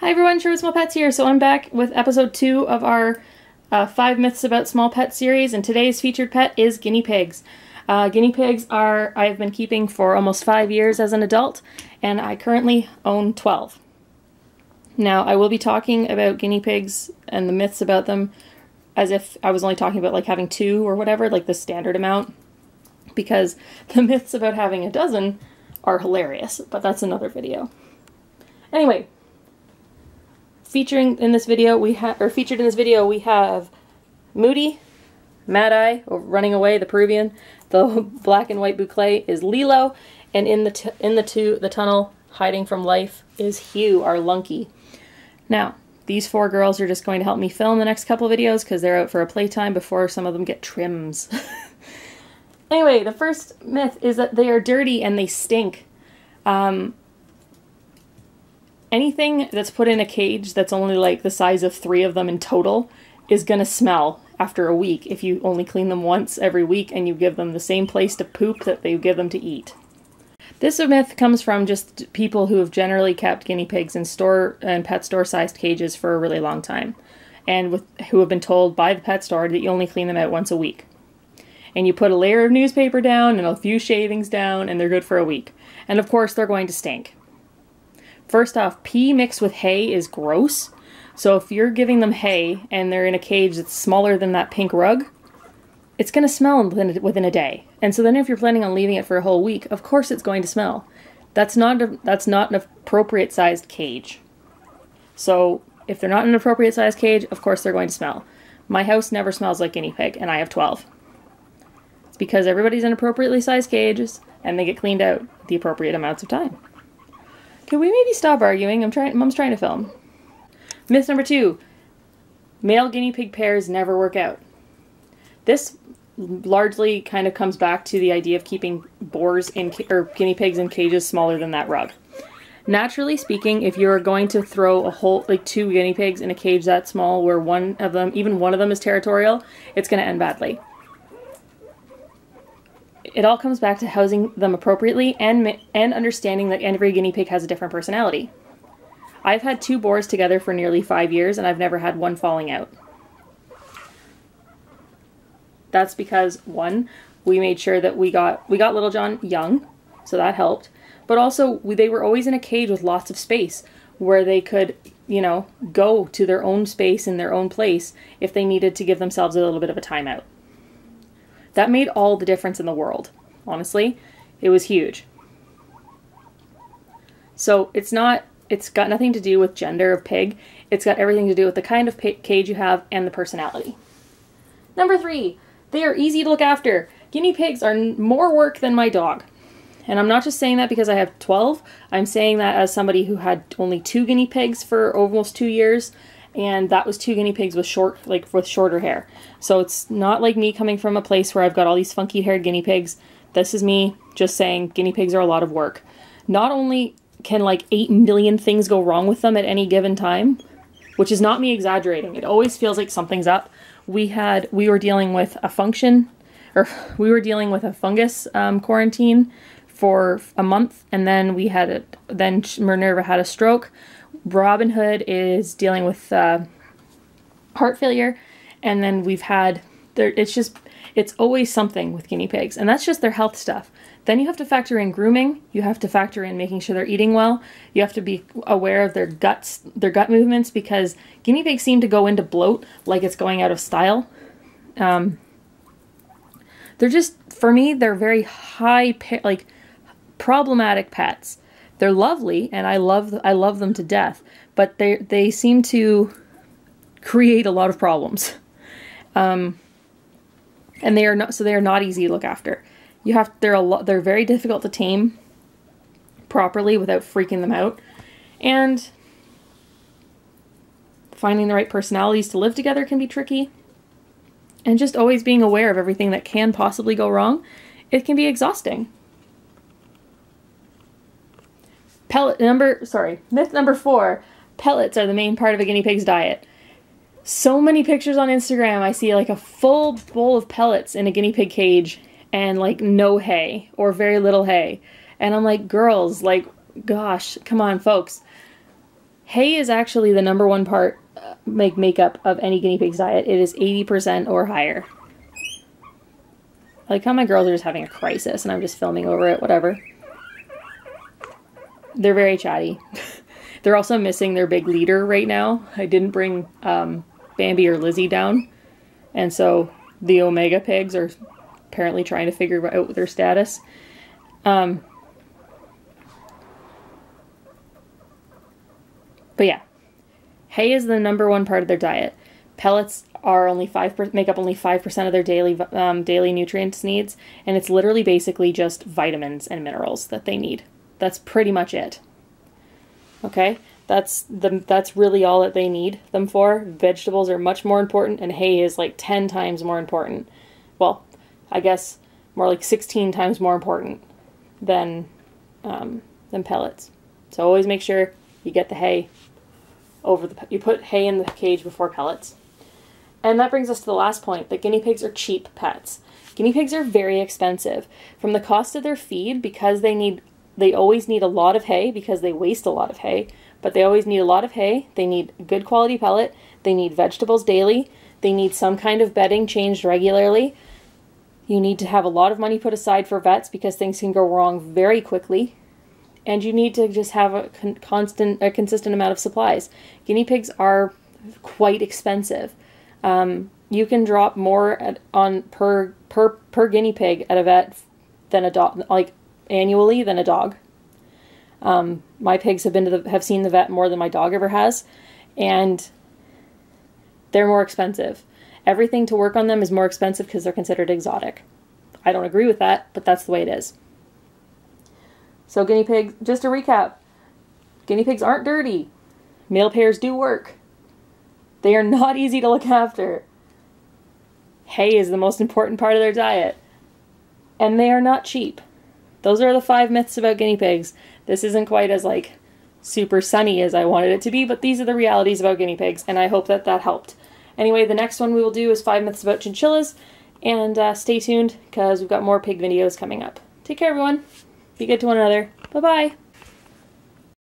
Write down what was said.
Hi everyone, Sure with Small Pets here. So I'm back with episode 2 of our 5 Myths About Small Pets series, and today's featured pet is guinea pigs. Guinea pigs I've been keeping for almost 5 years as an adult, and I currently own 12. Now, I will be talking about guinea pigs and the myths about them as if I was only talking about like having 2 or whatever, like the standard amount, because the myths about having a dozen are hilarious, but that's another video. Anyway, featured in this video we have Moody, Mad Eye, running away, the Peruvian. The black and white boucle is Lilo, and in the tunnel, hiding from life, is Hugh, our Lunky. Now, these 4 girls are just going to help me film the next couple videos because they're out for a playtime before some of them get trims. Anyway, the first myth is that they are dirty and they stink. Anything that's put in a cage that's only like the size of 3 of them in total is gonna smell after a week if you only clean them once every week and you give them the same place to poop that they give them to eat. This myth comes from just people who have generally kept guinea pigs in store and pet store sized cages for a really long time, and who have been told by the pet store that you only clean them out once a week. And you put a layer of newspaper down and a few shavings down and they're good for a week. And of course they're going to stink. First off, pee mixed with hay is gross. So if you're giving them hay and they're in a cage that's smaller than that pink rug, it's going to smell within a day. And so then if you're planning on leaving it for a whole week, of course it's going to smell. That's not an appropriate sized cage. So if they're not in an appropriate sized cage, of course they're going to smell. My house never smells like guinea pig, and I have 12. It's because everybody's in appropriately sized cages and they get cleaned out at the appropriate amounts of time. Can we maybe stop arguing? Mom's trying to film. Myth number 2. Male guinea pig pairs never work out. This largely kind of comes back to the idea of keeping guinea pigs in cages smaller than that rug. Naturally speaking, if you're going to throw 2 guinea pigs in a cage that small where even one of them is territorial, it's going to end badly. It all comes back to housing them appropriately and understanding that every guinea pig has a different personality. I've had 2 boars together for nearly 5 years and I've never had one falling out. That's because, 1, we made sure that we got Little John young, so that helped. But also, they were always in a cage with lots of space where they could, go to their own space in their own place if they needed to give themselves a little bit of a timeout. That made all the difference in the world. Honestly, it was huge. So it's got nothing to do with gender of pig. It's got everything to do with the kind of cage you have and the personality. Number 3, they are easy to look after. Guinea pigs are more work than my dog. And I'm not just saying that because I have 12. I'm saying that as somebody who had only 2 guinea pigs for almost 2 years. And that was 2 guinea pigs with shorter hair. So it's not like me coming from a place where I've got all these funky haired guinea pigs. This is me just saying guinea pigs are a lot of work. Not only can like 8 million things go wrong with them at any given time, which is not me exaggerating. It always feels like something's up. We were dealing with a fungus quarantine for a month, and then then Minerva had a stroke. Robin Hood is dealing with heart failure, and then it's always something with guinea pigs, and that's just their health stuff. Then you have to factor in grooming, you have to factor in making sure they're eating well, you have to be aware of their gut movements, because guinea pigs seem to go into bloat like it's going out of style. For me, they're very problematic pets. They're lovely, and I love them to death, but they seem to create a lot of problems, and they are not easy to look after. They're very difficult to tame properly without freaking them out, and finding the right personalities to live together can be tricky, and just always being aware of everything that can possibly go wrong, it can be exhausting. Myth number 4, pellets are the main part of a guinea pig's diet. So many pictures on Instagram, I see like a full bowl of pellets in a guinea pig cage and like no hay or very little hay. And I'm like, girls, like, gosh, come on, folks. Hay is actually the number one part makeup of any guinea pig's diet. It is 80% or higher. I like how my girls are just having a crisis and I'm just filming over it, whatever. They're very chatty. They're also missing their big leader right now. I didn't bring Bambi or Lizzie down. And so the Omega pigs are apparently trying to figure out their status. But yeah, hay is the number one part of their diet. Pellets are only make up only 5% of their daily nutrients needs, and it's literally basically just vitamins and minerals that they need. That's pretty much it. Okay, that's really all that they need them for. Vegetables are much more important, and hay is like 10 times more important. Well, I guess more like 16 times more important than pellets. So always make sure you get the hay you put hay in the cage before pellets. And that brings us to the last point, that guinea pigs are cheap pets. Guinea pigs are very expensive. From the cost of their feed, because they always need a lot of hay because they waste a lot of hay, but they always need a lot of hay. They need good quality pellet. They need vegetables daily. They need some kind of bedding changed regularly. You need to have a lot of money put aside for vets because things can go wrong very quickly. And you need to just have a consistent amount of supplies. Guinea pigs are quite expensive. You can drop more per guinea pig at a vet than a dog, like annually, than a dog. My pigs have seen the vet more than my dog ever has, and they're more expensive. Everything to work on them is more expensive because they're considered exotic. I don't agree with that, but that's the way it is. So guinea pigs, just to recap, guinea pigs aren't dirty. Male pairs do work. They are not easy to look after. Hay is the most important part of their diet. And they are not cheap. Those are the 5 myths about guinea pigs. This isn't quite as like super sunny as I wanted it to be, but these are the realities about guinea pigs, and I hope that helped. Anyway, the next one we will do is 5 myths about chinchillas, and stay tuned because we've got more pig videos coming up. Take care, everyone. Be good to one another. Bye-bye.